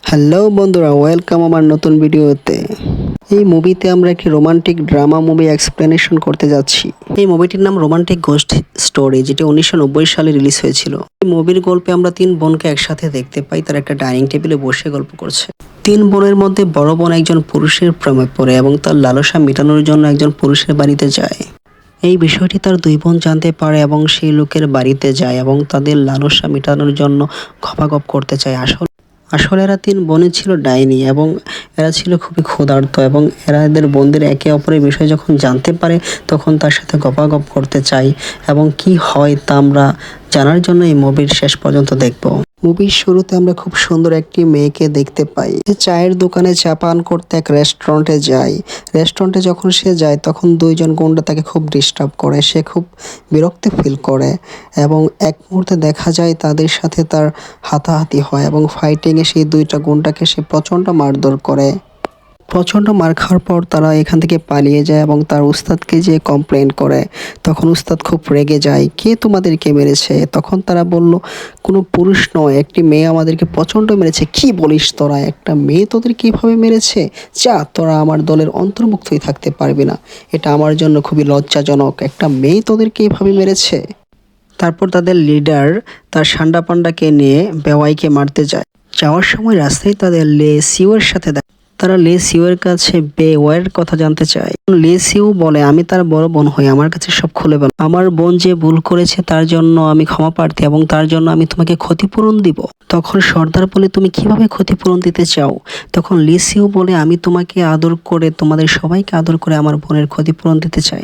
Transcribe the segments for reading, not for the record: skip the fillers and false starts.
Hello বন্ধুরা, welcome আমার নতুন ভিডিওতে। এই মুভিতে আমরা একটি রোমান্টিক ড্রামা মুভি এক্সপ্লেনেশন করতে যাচ্ছি। এই মুভিটির নাম রোমান্টিক গোস্ট স্টোরি, যেটি 1990 সালে রিলিজ হয়েছিল। এই মুভির গল্পে আমরা তিন বোনকে একসাথে দেখতে পাই, তারা একটা ডাইনিং টেবিলে বসে গল্প করছে। তিন বোনের মধ্যে বড় বোন একজন পুরুষের প্রেমে পড়ে এবং তার লালসা মেটানোর জন্য একজন পুরুষের বাড়িতে যায়। এই বিষয়টি তার দুই বোন জানতে পারে এবং সেই লোকের বাড়িতে যায় এবং তাদের লালসা মেটানোর জন্য গপাগপ করতে চায়। আসলে এরা তিন বোনই ছিল ডাইনি এবং এরা ছিল খুবই ক্ষুধার্ত এবং এরা এদের বোনদের একে অপরের বিষয়ে যখন জানতে পারে তখন তার সাথে গপাগপ করতে চায় এবং কি হয় তা আমরা জানার জন্য এই মুভির শেষ পর্যন্ত দেখব। মুভির শুরুতে আমরা খুব সুন্দর একটি মেয়েকে দেখতে পাই। সে চায়ের দোকানে চা পান করতে এক রেস্টুরেন্টে যায়। রেস্টুরেন্টে যখন সে যায় তখন দুইজন গুন্ডা তাকে খুব ডিস্টার্ব করে। সে খুব বিরক্তি ফিল করে এবং এক মুহূর্তে দেখা যায় তাদের সাথে তার হাতাহাতি হয় এবং ফাইটিংয়ে সেই দুইটা গুন্ডাকে সে প্রচণ্ড মারধর করে। প্রচণ্ড মার খাওয়ার পর তারা এখান থেকে পালিয়ে যায় এবং তার উস্তাদকে যে কমপ্লেন করে। তখন উস্তাদ খুব রেগে যায়, কে তোমাদেরকে মেরেছে? তখন তারা বলল, কোনো পুরুষ নয়, একটি মেয়ে আমাদেরকে প্রচণ্ড মেরেছে। কি বলিস তোরা? একটা মেয়ে তোদের কিভাবে মেরেছে? যা, তোরা আমার দলের অন্তর্ভুক্তই থাকতে পারবি না। এটা আমার জন্য খুবই লজ্জাজনক, একটা মেয়ে তোদেরকে এইভাবে মেরেছে। তারপর তাদের লিডার তার সান্ডা পান্ডাকে নিয়ে বেওয়াইকে মারতে যায়। যাওয়ার সময় রাস্তায় তাদের লে সিওর সাথে দেখা। তারা লে সিওর কাছে বেওয়াইয়ের কথা জানতে চায়। লে সিও বলে, আমি তার বড় বোন হই, আমার কাছে সব খুলে বলো। আমার বোন যে ভুল করেছে তার জন্য আমি ক্ষমা প্রার্থী এবং তার জন্য আমি তোমাকে ক্ষতিপূরণ দিব। তখন সর্দার বলে, তুমি কিভাবে ক্ষতিপূরণ দিতে চাও? তখন লে সিও বলে, আমি তোমাকে আদর করে, তোমাদের সবাইকে আদর করে আমার বোনের ক্ষতিপূরণ দিতে চাই।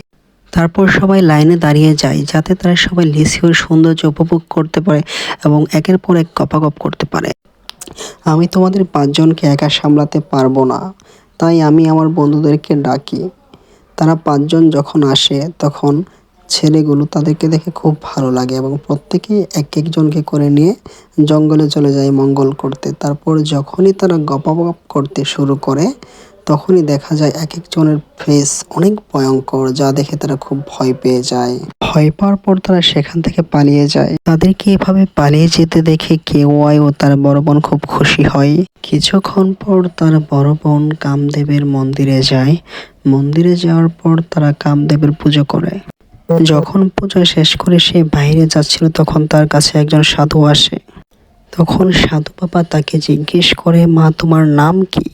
তারপর সবাই লাইনে দাঁড়িয়ে যায় যাতে তারা সবাই লে সিওর সৌন্দর্য উপভোগ করতে পারে এবং একের পর এক গপাগপ করতে পারে। আমি তোমাদের পাঁচজনকে একা সামলাতে পারবো না, তাই আমি আমার বন্ধুদেরকে ডাকি। তারা পাঁচজন যখন আসে তখন ছেলেগুলো তাদেরকে দেখে খুব ভালো লাগে এবং প্রত্যেকে এক একজনকে করে নিয়ে জঙ্গলে চলে যায় মঙ্গল করতে। তারপর যখনই তারা গপাগপ করতে শুরু করে তখনই দেখা যায় এক একজনের ফেস অনেক ভয়ঙ্কর, যা দেখে তারা খুব ভয় পেয়ে যায়। ভয় পাওয়ার পর তারা সেখান থেকে পালিয়ে যায়। তাদেরকে এভাবে পালিয়ে যেতে দেখে কেওয়াই ও তার বড় বোন খুব খুশি হয়। কিছুক্ষণ পর তার বড় বোন কামদেবের মন্দিরে যায়। মন্দিরে যাওয়ার পর তারা কামদেবের পুজো করে। যখন পূজা শেষ করে সে বাইরে যাচ্ছিল তখন তার কাছে একজন সাধু আসে। তখন সাধু বাবা তাকে জিজ্ঞেস করে, মা তোমার নাম কি?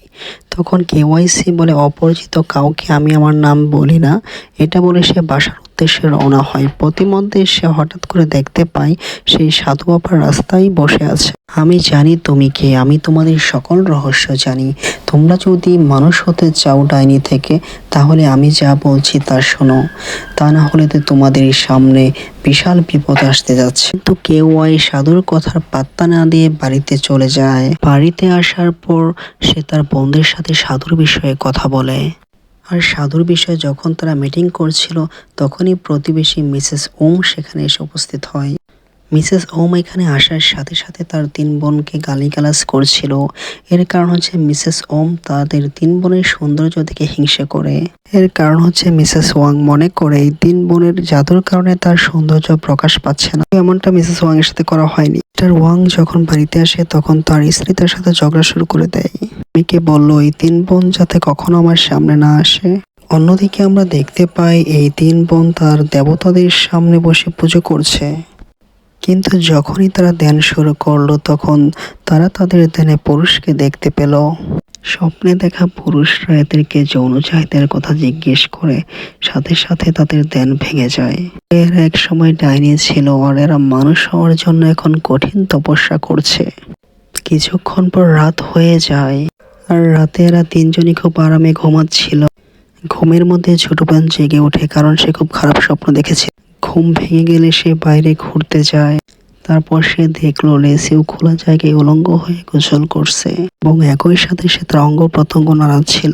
তখন কেওয়াইসি বলে, অপরিচিত কাউকে আমি আমার নাম বলি না। এটা বলে সে বাসার উদ্দেশ্যে রওনা হয়। প্রতিমধ্যে সে হঠাৎ করে দেখতে পায় সেই সাধু বাবা রাস্তায় বসে আছে। আমি জানি তুমি কে, আমি তোমাদের সকল রহস্য জানি। তোমরা যদি মানুষ হতে চাও ডাইনি থেকে, তাহলে আমি যা বলছি তা শোনো, তা না হলে তো তোমাদের সামনে বিশাল বিপদ আসতে যাচ্ছে। কিন্তু কেওয়াই সাধুর কথার পাত্তা না দিয়ে বাড়িতে চলে যায়। বাড়িতে আসার পর সে তার বোনদের সাথে সাধুর বিষয়ে কথা বলে। আর সাধুর বিষয়ে যখন তারা মিটিং করছিল তখনই প্রতিবেশী মিসেস ওম সেখানে এসে উপস্থিত হয়। মিসেস ওম এখানে আসার সাথে সাথে তার তিন বোনকে গালিগালাজ করছিল। এর কারণ হচ্ছে মিসেস ওম তাদের তিন বোনের সৌন্দর্য দেখে হিংসে করে। এর কারণ হচ্ছে মিসেস ওয়াং মনে করে এই তিন বোনের জাদুর কারণে তার সৌন্দর্য প্রকাশ পাচ্ছে না। এমনটা মিসেস ওয়াং এর সাথে করা হয়নি। মিস্টার ওয়াং যখন বাড়িতে আসে তখন তার স্ত্রী তার সাথে ঝগড়া শুরু করে দেয়। মেয়েকে বলল, এই তিন বোন যাতে কখনো আমার সামনে না আসে। অন্যদিকে আমরা দেখতে পাই এই তিন বোন তার দেবতাদের সামনে বসে পুজো করছে। কিন্তু যখনই তারা ধ্যান শুরু করলো তখন তারা তাদের ধ্যানে পুরুষকে দেখতে পেল। স্বপ্নে দেখা পুরুষরা এদেরকে যৌন চাহিদার কথা জিজ্ঞেস করে, সাথে সাথে তাদের ধ্যান ভেঙে যায়। এরা এক সময় ডাইনি ছিল আর এরা মানুষ হওয়ার জন্য এখন কঠিন তপস্যা করছে। কিছুক্ষণ পর রাত হয়ে যায় আর রাতে এরা তিনজনই খুব আরামে ঘুমাচ্ছিল। ঘুমের মধ্যে ছোট বোন জেগে ওঠে কারণ সে খুব খারাপ স্বপ্ন দেখেছে। ঘুম ভেঙে গেলে সে বাইরে ঘুরতে যায়। তারপর সে দেখলো লেসিও খোলা জায়গায় উলঙ্গ হয়ে গোসল করছে এবং একই সাথে সে তার অঙ্গ প্রত্যঙ্গ নাড়াচ্ছিল।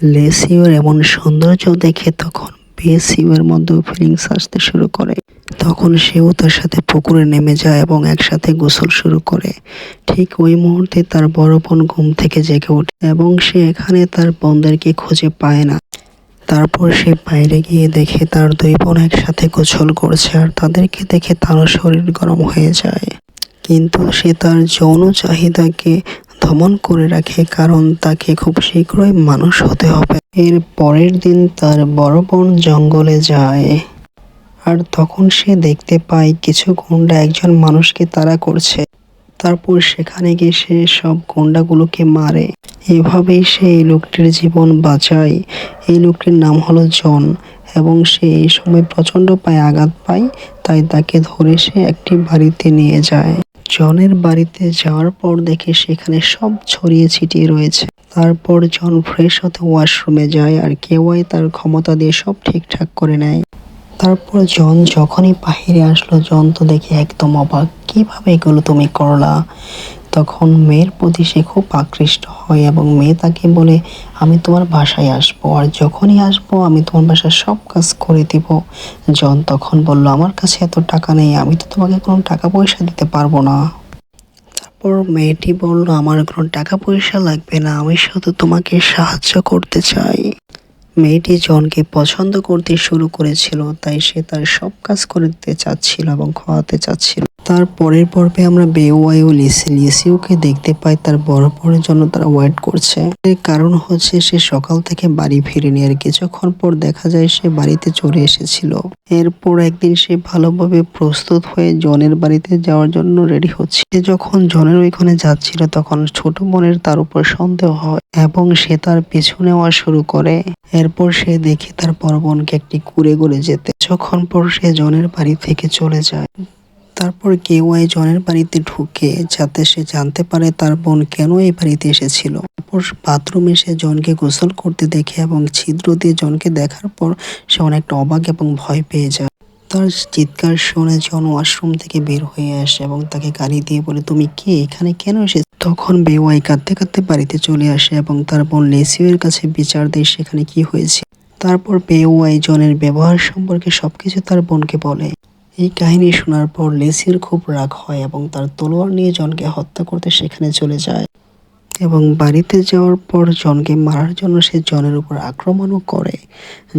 লেসিওর এমন সৌন্দর্য দেখে তখন বেসিওর মধ্যেও ফিলিংস আসতে শুরু করে। তখন সেও তার সাথে পুকুরে নেমে যায় এবং একসাথে গোসল শুরু করে। ঠিক ওই মুহূর্তে তার বড় বোন ঘুম থেকে জেগে ওঠে এবং সে এখানে তার বোনদেরকে খুঁজে পায় না। তারপর সে বাইরে গিয়ে দেখে তার দুই বোন একসাথে গোসল করছে আর তাদেরকে দেখে তারও শরীর গরম হয়ে যায়। কিন্তু সে তার যৌন চাহিদাকে দমন করে রাখে, কারণ তাকে খুব শীঘ্রই মানুষ হতে হবে। এর পরের দিন তার বড় বোন জঙ্গলে যায়, আর তখন সে দেখতে পায় কিছু গুন্ডা একজন মানুষকে তাড়া করছে। তারপর সেখানে গিয়ে সে সব গুন্ডাগুলোকে মারে। এভাবেই সে এই লোকটির জীবন বাঁচায়। এই লোকটির নাম হলো জন, এবং সে এই সময় প্রচন্ড পায়ে আঘাত পায়, তাই তাকে ধরে সে একটি বাড়িতে নিয়ে যায়। জনের বাড়িতে যাওয়ার পর দেখে সেখানে সব ছড়িয়ে ছিটিয়ে রয়েছে। তারপর জন ফ্রেশ হতে ওয়াশরুমে যায়, আর কেওয়াই তার ক্ষমতা দিয়ে সব ঠিকঠাক করে নেয়। তারপর জন যখনই বাহিরে আসলো, জন তো দেখে একদম অবাক, কিভাবে এগুলো তুমি করলা। তখন মেয়ের প্রতি সে খুব আকৃষ্ট হয়, এবং মেয়ে তাকে বলে, আমি তোমার বাসায় আসবো, আর যখনই আসবো আমি তোমার বাসায় সব কাজ করে দিব। জন তখন বলল, আমার কাছে এত টাকা নেই, আমি তো তোমাকে কোনো টাকা পয়সা দিতে পারবো না। তারপর মেয়েটি বলল, আমার কোনো টাকা পয়সা লাগবে না, আমি শুধু তোমাকে সাহায্য করতে চাই। মেয়েটি জনকে পছন্দ করতে শুরু করেছিল, তাই সে তার সব কাজ করে দিতে চাচ্ছিল এবং খাওয়াতে চাচ্ছিল। তার পরের পর্বে আমরা বেওয়াই ও লিসিউকে দেখতে পাই তার বড় বোনের জন্য তারা ওয়েট করছে। এর কারণ হচ্ছে সে সকাল থেকে বাড়ি ফিরেনি, আর কিছুক্ষণ পর দেখা যায় সে বাড়িতে চলে এসেছিল। এরপর একদিন সে ভালোভাবে প্রস্তুত হয়ে জনের বাড়িতে যাওয়ার জন্য রেডি হচ্ছে। সে যখন জনের ওইখানে যাচ্ছিল, তখন ছোট বোনের তার উপর সন্দেহ হয় এবং সে তার পিছু নেওয়া শুরু করে। এরপর সে দেখে তার বড় বোনকে একটি কুড়ে গলে যেতে। কিছুক্ষণ পর সে জনের বাড়ি থেকে চলে যায়। তারপর কেওয়াই জনের বাড়িতে ঢুকে, যাতে সে জানতে পারে তার বোন কেন এই বাড়িতে এসেছিল। তারপর বাথরুমে সে জনকে গোসল করতে দেখে, এবং ছিদ্র দিয়ে জনকে দেখার পর সে অনেকটা অবাক এবং ভয় পেয়ে যায়। তার চিৎকার শুনে জন ওয়াশরুম থেকে বের হয়ে আসে এবং তাকে গালি দিয়ে বলে, তুমি কে, এখানে কেন এসেছো? তখন বেওয়াই কাঁদতে কাঁদতে বাড়িতে চলে আসে এবং তার বোন লেসিওর কাছে বিচার দেয় সেখানে কি হয়েছে। তারপর বেওয়াই জনের ব্যবহার সম্পর্কে সবকিছু তার বোনকে বলে। এই কাহিনী শোনার পর লেসির খুব রাগ হয় এবং তার তলোয়ার নিয়ে জনকে হত্যা করতে সেখানে চলে যায়, এবং বাড়িতে যাওয়ার পর জনকে মারার জন্য সে জনের উপর আক্রমণও করে।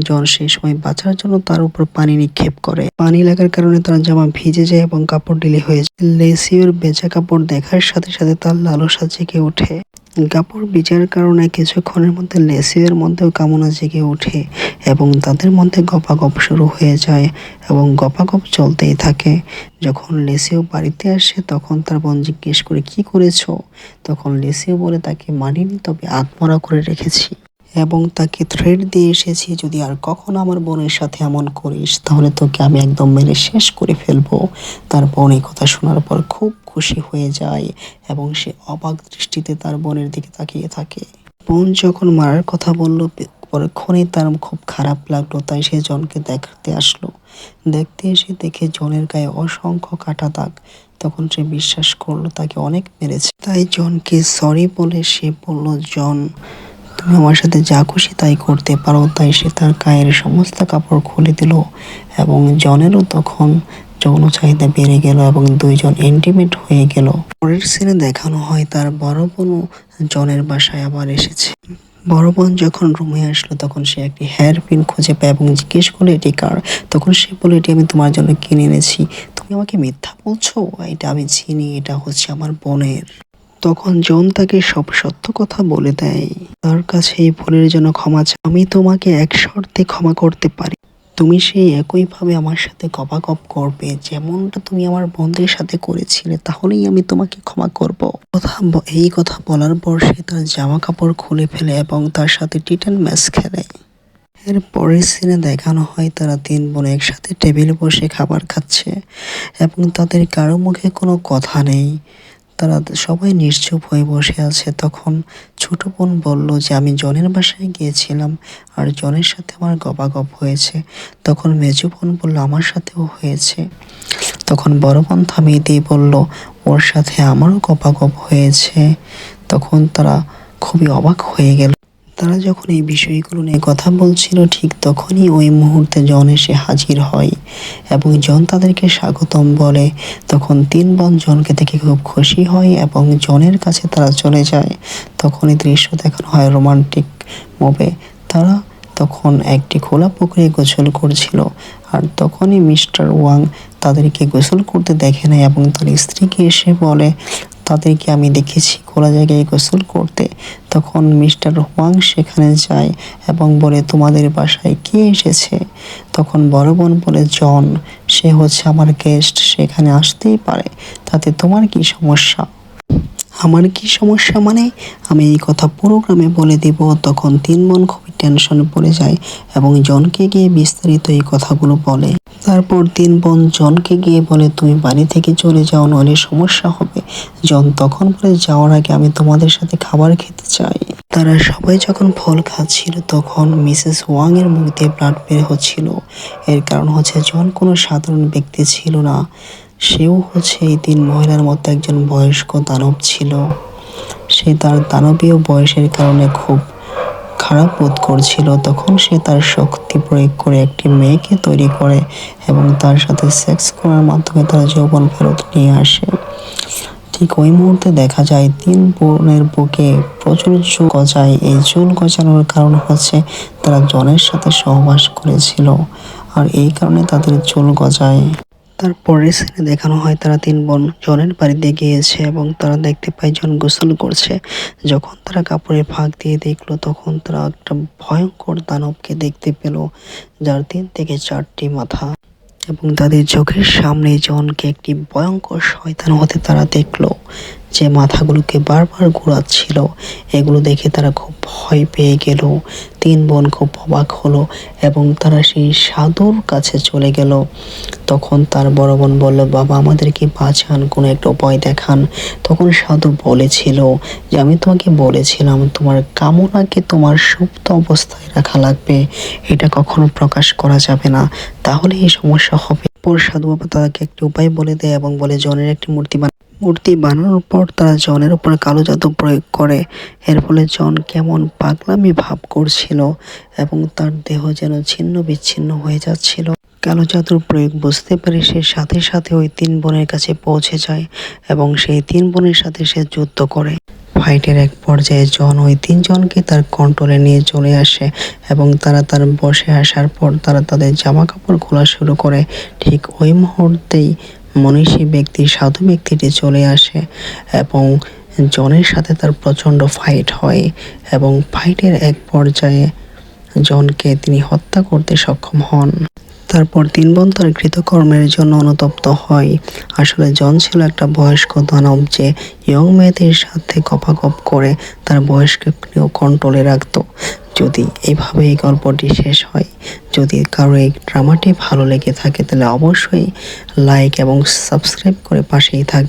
জন সেই সময় বাঁচার জন্য তার উপর পানি নিক্ষেপ করে। পানি লাগার কারণে তার জামা ভিজে যায় এবং কাপড় ঢিলে হয়ে যায়। লেসিওর ভেজা কাপড় দেখার সাথে সাথে তার লালসা জেগে ওঠে। কাপড় ভিজার কারণে কিছুক্ষণের মধ্যে লেসিওর মধ্যেও কামনা জেগে ওঠে, এবং তাদের মধ্যে গপাগপ শুরু হয়ে যায়, এবং গপাগপ চলতেই থাকে। যখন লেসিও বাড়িতে আসে, তখন তার বোন জিজ্ঞেস করে, কি করেছো? তখন লেসিও বলে, তাকে মানিনি, তবে আত্মহত্যা করে রেখেছি, এবং তাকে থ্রেট দিয়ে এসেছি, যদি আর কখনো আমার বোনের সাথে এমন করিস তাহলে তোকে আমি একদম মেরে শেষ করে ফেলবো। তার বোন এই কথা শোনার পর খুব খুশি হয়ে যায়, এবং সে অবাক দৃষ্টিতে তার বোনের দিকে তাকিয়ে থাকে। বোন যখন মারার কথা বলল, পরক্ষণেই তার খুব খারাপ লাগলো, তাই সে জনকে দেখতে আসলো। দেখতে এসে দেখে জনের গায়ে অসংখ্য কাটা দাগ। তখন সে বিশ্বাস করলো তাকে অনেক মেরেছে। তাই জনকে সরি বলে সে বলল, জন, তুমি আমার সাথে যা খুশি তাই করতে পারো। তাই সে তার গায়ের সমস্ত কাপড় খুলে দিল, এবং জনেরও তখন যৌন চাহিদা বেড়ে গেল, এবং দুইজন ইন্টিমেট হয়ে গেল। পরের সিনে দেখানো হয় তার বড় বোনও জনের বাসায় আবার এসেছে। বড় বোন যখন রুমে আসলো, তখন সে একটি হেয়ার পিন খুঁজে পায় এবং জিজ্ঞেস করলো, এটি কার? তখন সে বলে, এটি আমি তোমার জন্য কিনে এনেছি। তুমি আমাকে মিথ্যা বলছো? এটা আমি চিনি, এটা হচ্ছে আমার বোনের। তখন জন তাকে সব সত্য কথা বলে দেয়। তার কাছে এই ভুলের জন্য ক্ষমা চায়। আমি তোমাকে এক শর্তে ক্ষমা করতে পারি, তুমি সেই একইভাবে আমার সাথে গপাগপ করবে যেমনটা তুমি আমার বোনদের সাথে করেছিলে, তাহলেই আমি তোমাকে ক্ষমা করব। এই কথা বলার পর সে তার জামা কাপড় খুলে ফেলে এবং তার সাথে টিটেন ম্যাচ খেলে। এর পরের সিনে দেখানো হয় তারা তিন বোন একসাথে টেবিলে বসে খাবার খাচ্ছে, এবং তাদের কারো মুখে কোনো কথা নেই। তারা সবাই নিশ্চুপ হয়ে বসে আছে। তখন ছোট বোন বলল যে, আমি জনের বাসায় গিয়েছিলাম, আর জনের সাথে আমার গপাগপ হয়েছে। তখন মেজো বোন বলল, আমার সাথেও হয়েছে। তখন বড় বোন থামিয়ে দিয়ে বলল, ওর সাথে আমারও গপাগপ হয়েছে। তখন তারা খুবই অবাক হয়ে গেল। তারা যখন এই বিষয়গুলো নিয়ে কথা বলছিল, ঠিক তখনই ওই মুহূর্তে জন এসে হাজির হয়, এবং জন তাদেরকে স্বাগতম বলে। তখন তিন বোন জনকে দেখে খুব খুশি হয়, এবং জনের কাছে তারা চলে যায়। তখন এই দৃশ্য দেখানো হয় রোমান্টিক মুভি। তারা তখন একটি খোলা পুকুরে গোসল করছিল, আর তখনই মিস্টার ওয়াং তাদেরকে গোসল করতে দেখে নেয়, এবং তার স্ত্রীকে এসে বলে, তাদেরকে আমি দেখেছি খোলা জায়গায় গোসল করতে। তখন মিস্টার হোয়াং সেখানে যায় এবং বলে, তোমাদের বাসায় কে এসেছে? তখন বড় বোন বলে, জন, সে হচ্ছে আমার গেস্ট, সেখানে আসতেই পারে, তাতে তোমার কি সমস্যা? আমার কি সমস্যা মানে? আমি এই কথা পুরো গ্রামে বলে দিব। তখন তিন বোন খুবই টেনশনে পড়ে যায় এবং জনকে গিয়ে বিস্তারিত এই কথাগুলো বলে। তারপর তিন বোন জনকে গিয়ে বলে, তুমি বাড়ি থেকে চলে যাও, নইলে সমস্যা হবে। জন তখন বলে, যাওয়ার আগে আমি তোমাদের সাথে খাবার খেতে চাই। তারা সবাই যখন ফল খাচ্ছিল তখন মিসেস ওয়াং এর মুখ দিয়ে ব্লাড বের হচ্ছিল। এর কারণ হচ্ছে জন কোনো সাধারণ ব্যক্তি ছিল না, সেও হচ্ছে এই তিন মহিলার মতো একজন বয়স্ক দানব ছিল। সে তার দানবীয় বয়সের কারণে খুব খারাপ বোধ করছিল। তখন সে তার শক্তি প্রয়োগ করে একটি মেয়েকে তৈরি করে এবং তার সাথে সেক্স করার মাধ্যমে তার যৌবন ফেরত নিয়ে আসে। ঠিক ওই মুহূর্তে দেখা যায় তিন বোনের বুকে প্রচুর চুল গজায়। এই চুল গজানোর কারণ হচ্ছে তারা জনের সাথে সহবাস করেছিল, আর এই কারণে তাদের চুল গজায়। তারপরে সিনে দেখানো হয় তারা তিন বোন জনের বাড়িতে গিয়েছে এবং তারা দেখতে পায় জন গোসল করছে। যখন তারা কাপড়ের ফাঁক দিয়ে দেখলো তখন তারা একটা ভয়ঙ্কর দানবকে দেখতে পেল, যার 3 থেকে 4টি মাথা, এবং তাদের চোখের সামনে জনকে একটি ভয়ঙ্কর শয়তান হতে তারা দেখলো, যে মাথাগুলোকে বারবার ঘোরাচ্ছিল। এগুলো দেখে তারা খুব ভয় পেয়ে গেল। তিন বোন খুব অবাক হলো এবং তারা সেই সাধুর কাছে চলে গেল। তখন তার বড় বোন বলল, বাবা, আমাদেরকে বাঁচান, কোনো একটা উপায় দেখান। তখন সাধু বলেছিল যে, আমি তোমাকে বলেছিলাম তোমার কামনাকে তোমার সুপ্ত অবস্থায় রাখা লাগবে, এটা কখনো প্রকাশ করা যাবে না, তাহলে এই সমস্যা হবে। পর সাধু বাবা তাদেরকে একটি উপায় বলে দেয় এবং বলে, জনের একটি মূর্তি বানানোর পর তারা জনের উপর কালো জাদু প্রয়োগ করে। এর ফলে জন কেমন পাগলামি ভাব করছিল এবং তার দেহ যেন ছিন্ন বিচ্ছিন্ন হয়ে যাচ্ছিল। কালো জাদুর প্রয়োগ বুঝতে পারে সে সাথে সাথে ওই তিন বোনের কাছে পৌঁছে যায় এবং সেই তিন বোনের সাথে সে যুদ্ধ করে। ফাইটের এক পর্যায়ে জন ওই তিনজনকে তার কন্ট্রোলে নিয়ে চলে আসে এবং তারা তার বসে আসার পর তারা তাদের জামা কাপড় খোলা শুরু করে। ঠিক ওই মুহূর্তেই মনীষী ব্যক্তি, সাধু ব্যক্তিটি চলে আসে এবং জনের সাথে তার প্রচণ্ড ফাইট হয় এবং ফাইটের এক পর্যায়ে জনকে তিনি হত্যা করতে সক্ষম হন। তারপর তিন বোন তার কৃতকর্মের জন্য অনুতপ্ত হয়। আসলে জন ছিল একটা বয়স্ক দানব যে ইয়ং মেয়েদের সাথে কপাকপ করে তার বয়স্ককেও কন্ট্রোলে রাখত। যদি এইভাবে এই গল্পটি শেষ হয়, যদি কারো এই ড্রামাটি ভালো লেগে থাকে তাহলে অবশ্যই লাইক এবং সাবস্ক্রাইব করে পাশেই থাকবে।